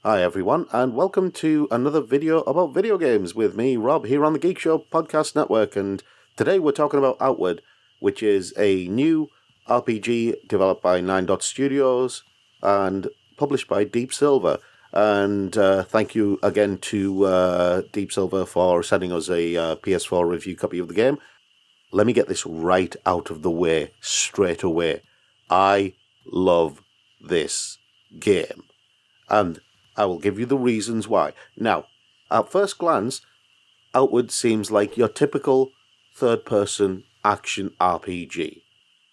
Hi everyone, and welcome to another video about video games with me, Rob, here on the Geek Show Podcast Network, and today we're talking about Outward, which is a new RPG developed by 9 Dot Studios and published by Deep Silver. And thank you again to Deep Silver for sending us a PS4 review copy of the game. Let me get this right out of the way, straight away. I love this game. And I will give you the reasons why. Now, at first glance, Outward seems like your typical third-person action RPG.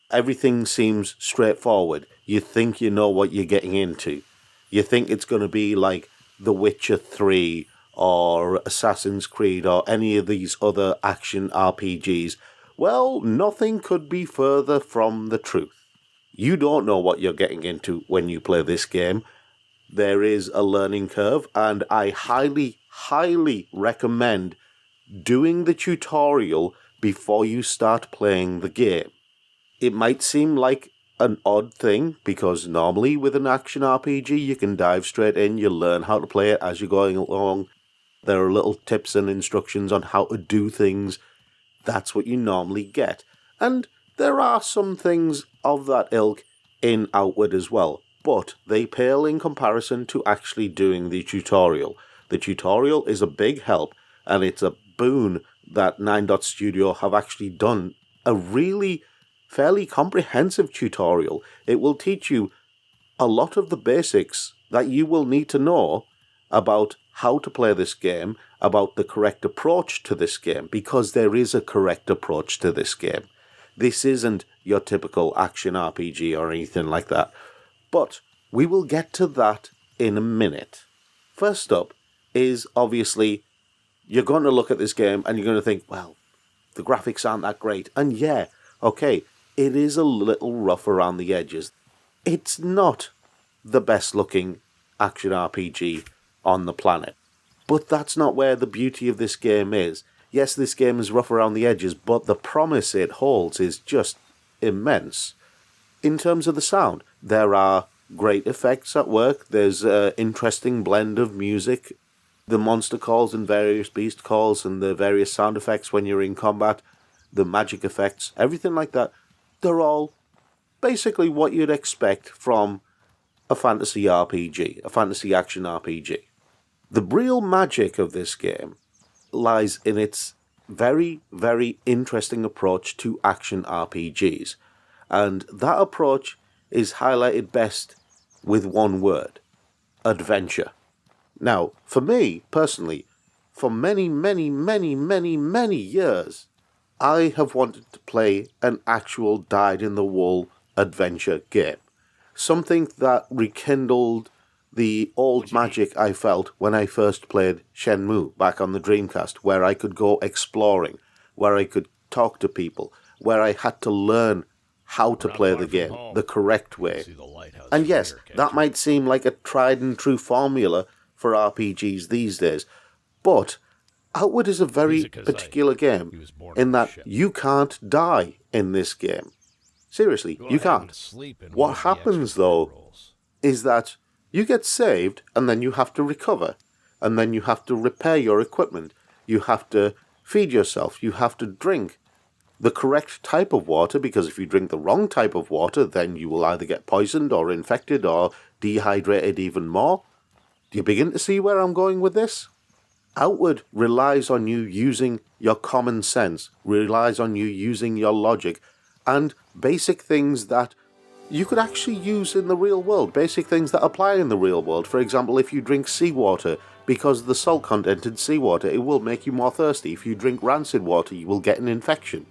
Everything seems straightforward. You think you know what you're getting into. You think it's going to be like The Witcher 3 or Assassin's Creed or any of these other action RPGs. Well, nothing could be further from the truth. You don't know what you're getting into when you play this game. There is a learning curve, and I highly recommend doing the tutorial before you start playing the game. It might seem like an odd thing, because normally with an action RPG you can dive straight in, you learn how to play it as you're going along. There are little tips and instructions on how to do things. That's what you normally get. And there are some things of that ilk in Outward as well, but they pale in comparison to actually doing the tutorial. The tutorial is a big help, and it's a boon that 9 Dot Studio have actually done a really fairly comprehensive tutorial. It will teach you a lot of the basics that you will need to know about how to play this game, about the correct approach to this game, because there is a correct approach to this game. This isn't your typical action RPG or anything like that. But we will get to that in a minute. First up is obviously you're going to look at this game and you're going to think, well, the graphics aren't that great. And yeah, okay, it is a little rough around the edges. It's not the best looking action RPG on the planet. But that's not where the beauty of this game is. Yes, this game is rough around the edges, but the promise it holds is just immense. In terms of the sound, there are great effects at work. There's an interesting blend of music. The monster calls and various beast calls and the various sound effects when you're in combat, the magic effects, everything like that, they're all basically what you'd expect from a fantasy RPG, a fantasy action RPG. The real magic of this game lies in its very, very interesting approach to action RPGs. And that approach is highlighted best with one word: adventure. Now, for me, personally, for many years, I have wanted to play an actual dyed-in-the-wool adventure game. Something that rekindled the old magic I felt when I first played Shenmue back on the Dreamcast, where I could go exploring, where I could talk to people, where I had to learn how to play the game the correct way. And yes, that might seem like a tried and true formula for RPGs these days, but Outward is a very particular game in that you can't die in this game. Seriously, you can't. What happens though is that you get saved and then you have to recover, and then you have to repair your equipment, you have to feed yourself, you have to drink the correct type of water, because if you drink the wrong type of water, then you will either get poisoned or infected or dehydrated even more. Do you begin to see where I'm going with this? Outward relies on you using your common sense, relies on you using your logic, and basic things that you could actually use in the real world, basic things that apply in the real world. For example, if you drink seawater, because of the salt content in seawater, it will make you more thirsty. If you drink rancid water, you will get an infection.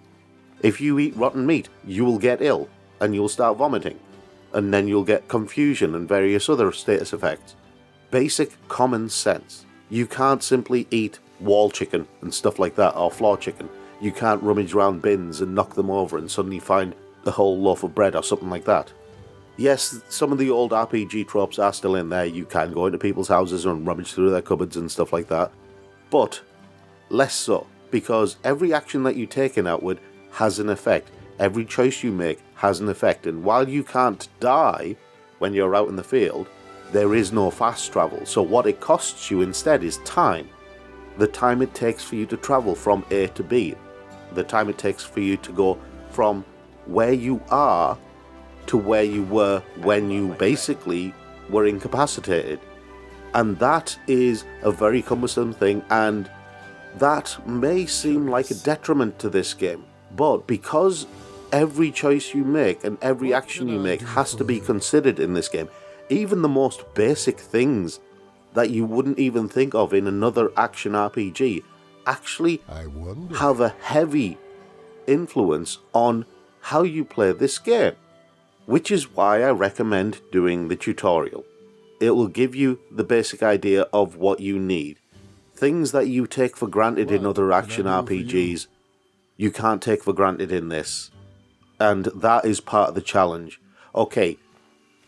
If you eat rotten meat, you will get ill, and you'll start vomiting. And then you'll get confusion and various other status effects. Basic common sense. You can't simply eat wall chicken and stuff like that, or floor chicken. You can't rummage around bins and knock them over and suddenly find a whole loaf of bread or something like that. Yes, some of the old RPG tropes are still in there. You can go into people's houses and rummage through their cupboards and stuff like that. But less so, because every action that you take in Outward has an effect. Every choice you make has an effect, and while you can't die when you're out in the field, there is no fast travel. So what it costs you instead is time. The time it takes for you to travel from A to B. The time it takes for you to go from where you are to where you were when you basically were incapacitated. And that is a very cumbersome thing, and that may seem like a detriment to this game. But because every choice you make and every action you make has to be considered in this game, even the most basic things that you wouldn't even think of in another action RPG actually have a heavy influence on how you play this game. Which is why I recommend doing the tutorial. It will give you the basic idea of what you need. Things that you take for granted in other action RPGs, you can't take for granted in this. And that is part of the challenge. Okay,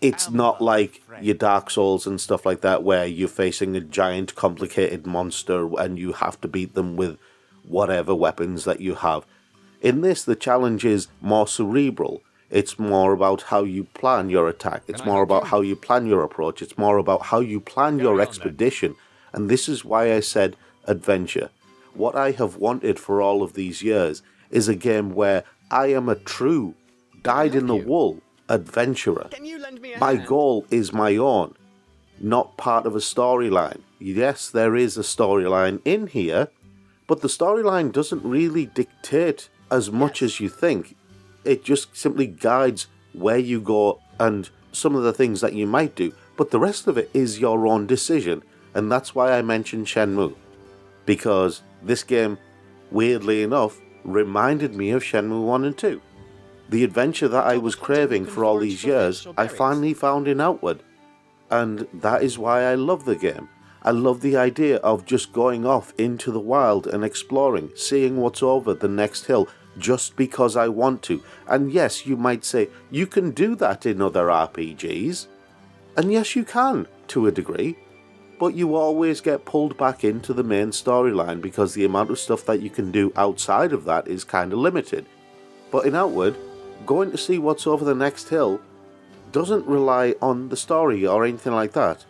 it's not like your Dark Souls and stuff like that where you're facing a giant complicated monster and you have to beat them with whatever weapons that you have. In this, the challenge is more cerebral. It's more about how you plan your attack. It's more about how you plan your approach. It's more about how you plan your expedition. And this is why I said adventure. What I have wanted for all of these years is a game where I am a true, dyed-in-the-wool adventurer. My goal is my own, not part of a storyline. Yes, there is a storyline in here, but the storyline doesn't really dictate as much as you think. It just simply guides where you go and some of the things that you might do, but the rest of it is your own decision, and that's why I mentioned Shenmue, because this game, weirdly enough, reminded me of Shenmue 1 and 2. The adventure that I was craving for all these years, I finally found in Outward, and that is why I love the game. I love the idea of just going off into the wild and exploring, seeing what's over the next hill, just because I want to. And yes, you might say, you can do that in other RPGs. And yes, you can, to a degree. But you always get pulled back into the main storyline because the amount of stuff that you can do outside of that is kind of limited. But in Outward, going to see what's over the next hill doesn't rely on the story or anything like that.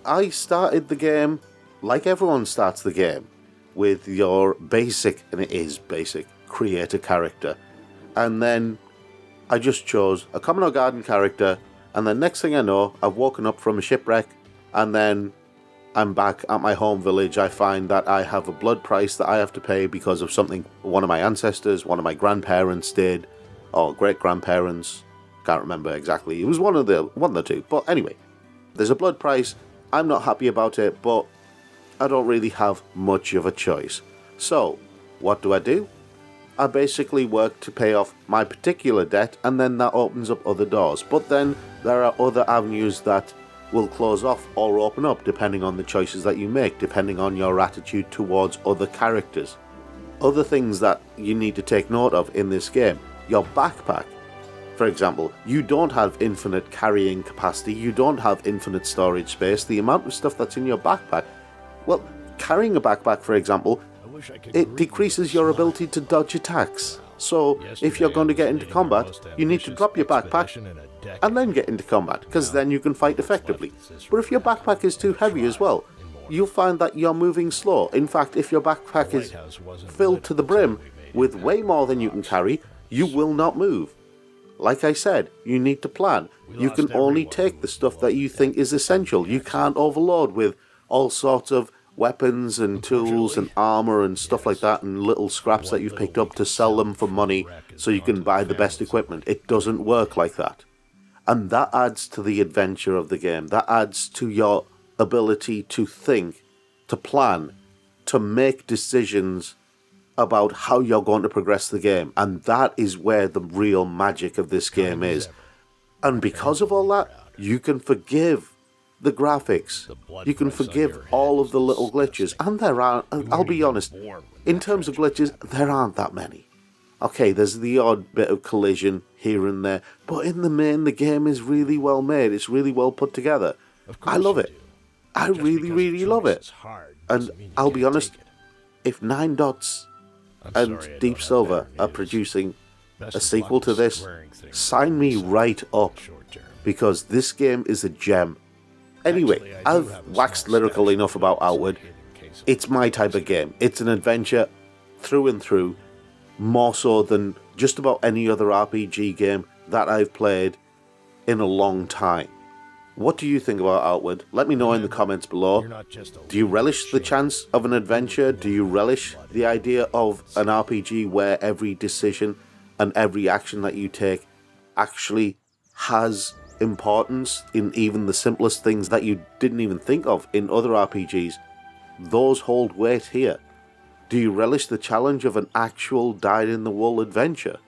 I started the game like everyone starts the game, with your basic, and it is basic, create a character. And then I just chose a common or garden character, and then next thing I know, I've woken up from a shipwreck, and then I'm back at my home village. I find that I have a blood price that I have to pay because of something one of my ancestors, one of my grandparents did, or great-grandparents, can't remember exactly. It was one of the two, but anyway, there's a blood price. I'm not happy about it, but I don't really have much of a choice. So, what do? I basically work to pay off my particular debt, and then that opens up other doors. But then there are other avenues that will close off or open up depending on the choices that you make, depending on your attitude towards other characters. Other things that you need to take note of in this game. Your backpack. For example, you don't have infinite carrying capacity, you don't have infinite storage space. The amount of stuff that's in your backpack, well, carrying a backpack, for example, it decreases your ability to dodge attacks. So, if you're going to get into combat, you need to drop your backpack and then get into combat, because then you can fight effectively. But if your backpack is too heavy as well, you'll find that you're moving slow. In fact, if your backpack is filled to the brim with way more than you can carry, you will not move. Like I said, you need to plan. You can only take the stuff that you think is essential. You can't overload with all sorts of weapons and tools and armor and stuff like that, and little scraps that you've picked up to sell them for money so you can buy the best equipment. It doesn't work like that. And that adds to the adventure of the game. That adds to your ability to think, to plan, to make decisions about how you're going to progress the game. And that is where the real magic of this game is. And because of all that, you can forgive the graphics. You can forgive all of the little glitches. And there aren't, I'll be honest, in terms of glitches, there aren't that many. Okay, there's the odd bit of collision here and there, but in the main, the game is really well made. It's really well put together. I love it. I really, really love it. And I'll be honest, if 9 Dots and Deep Silver are producing a sequel to this, sign me right up, because this game is a gem. Anyway, I've waxed lyrical enough about Outward. It's my type of game. It's an adventure through and through, more so than just about any other RPG game that I've played in a long time. What do you think about Outward? Let me know in the comments below. Do you relish the chance of an adventure? Do you relish the idea of an RPG where every decision and every action that you take actually has importance in even the simplest things that you didn't even think of in other RPGs? Those hold weight here. Do you relish the challenge of an actual dyed-in-the-wool adventure?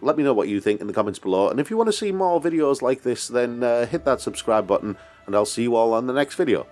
Let me know what you think in the comments below, and if you want to see more videos like this, then hit that subscribe button, and I'll see you all on the next video.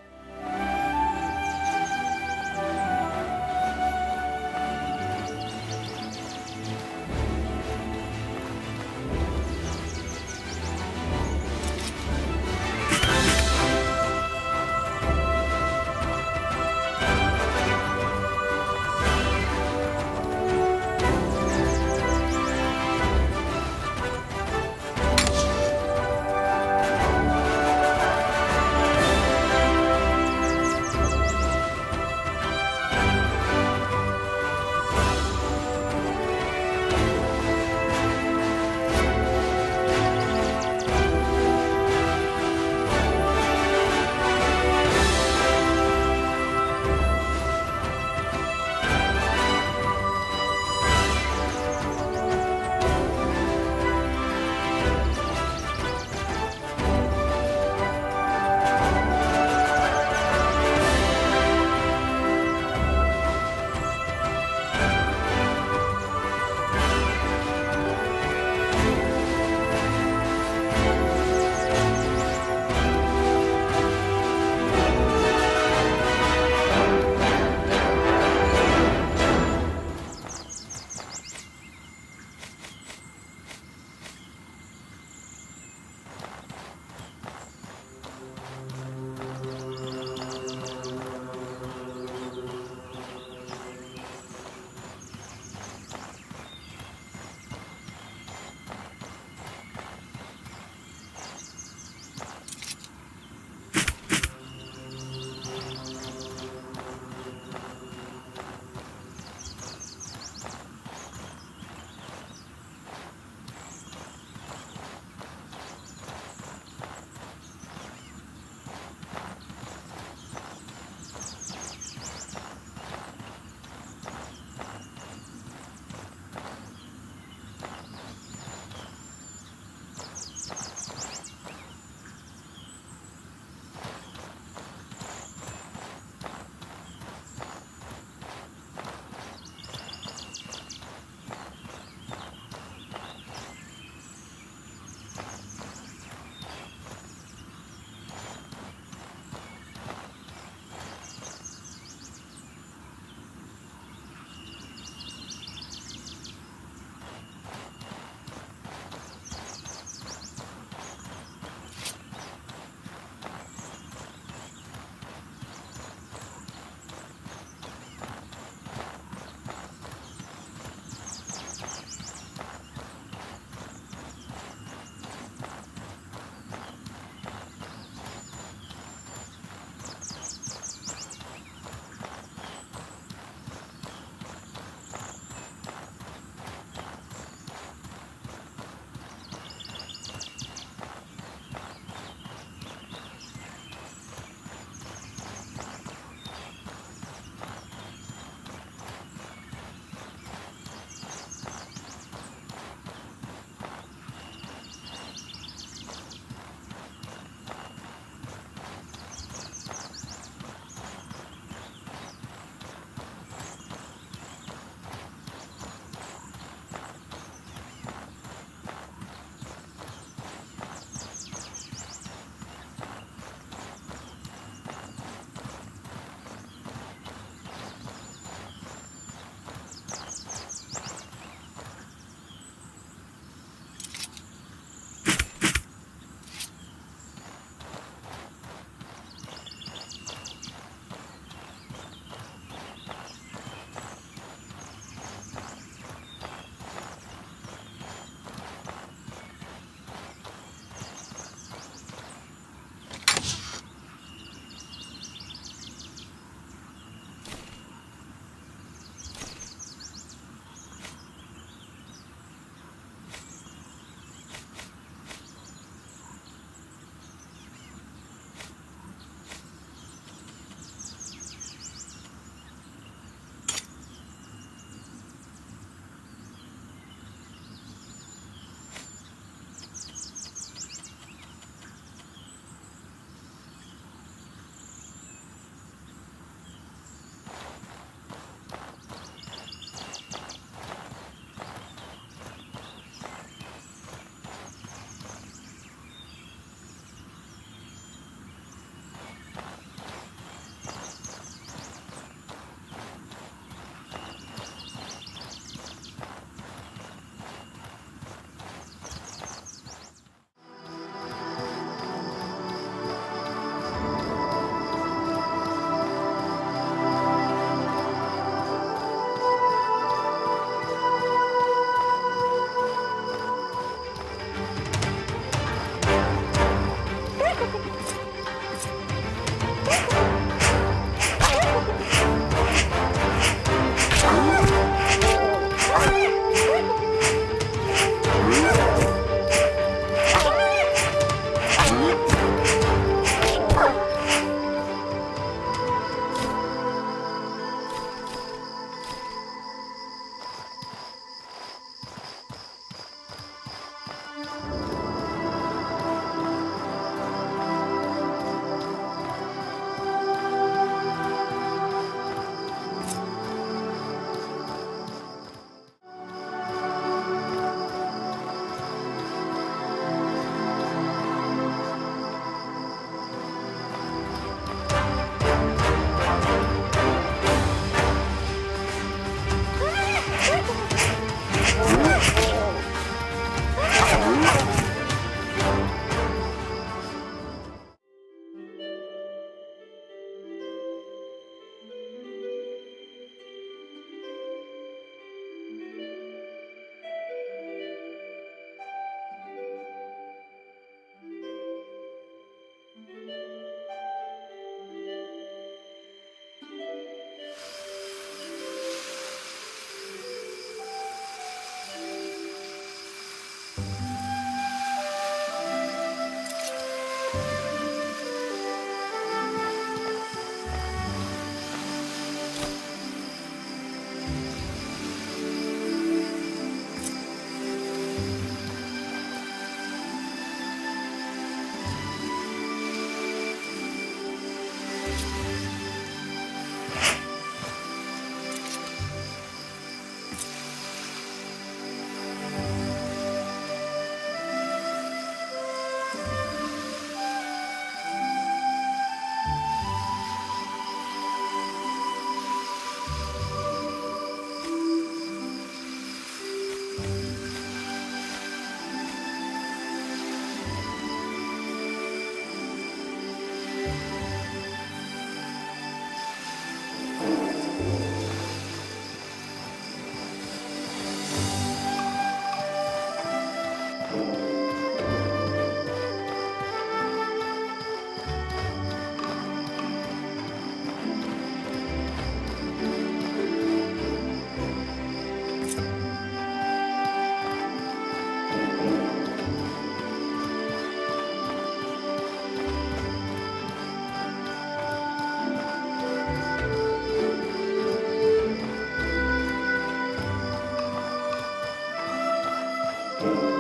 Bye.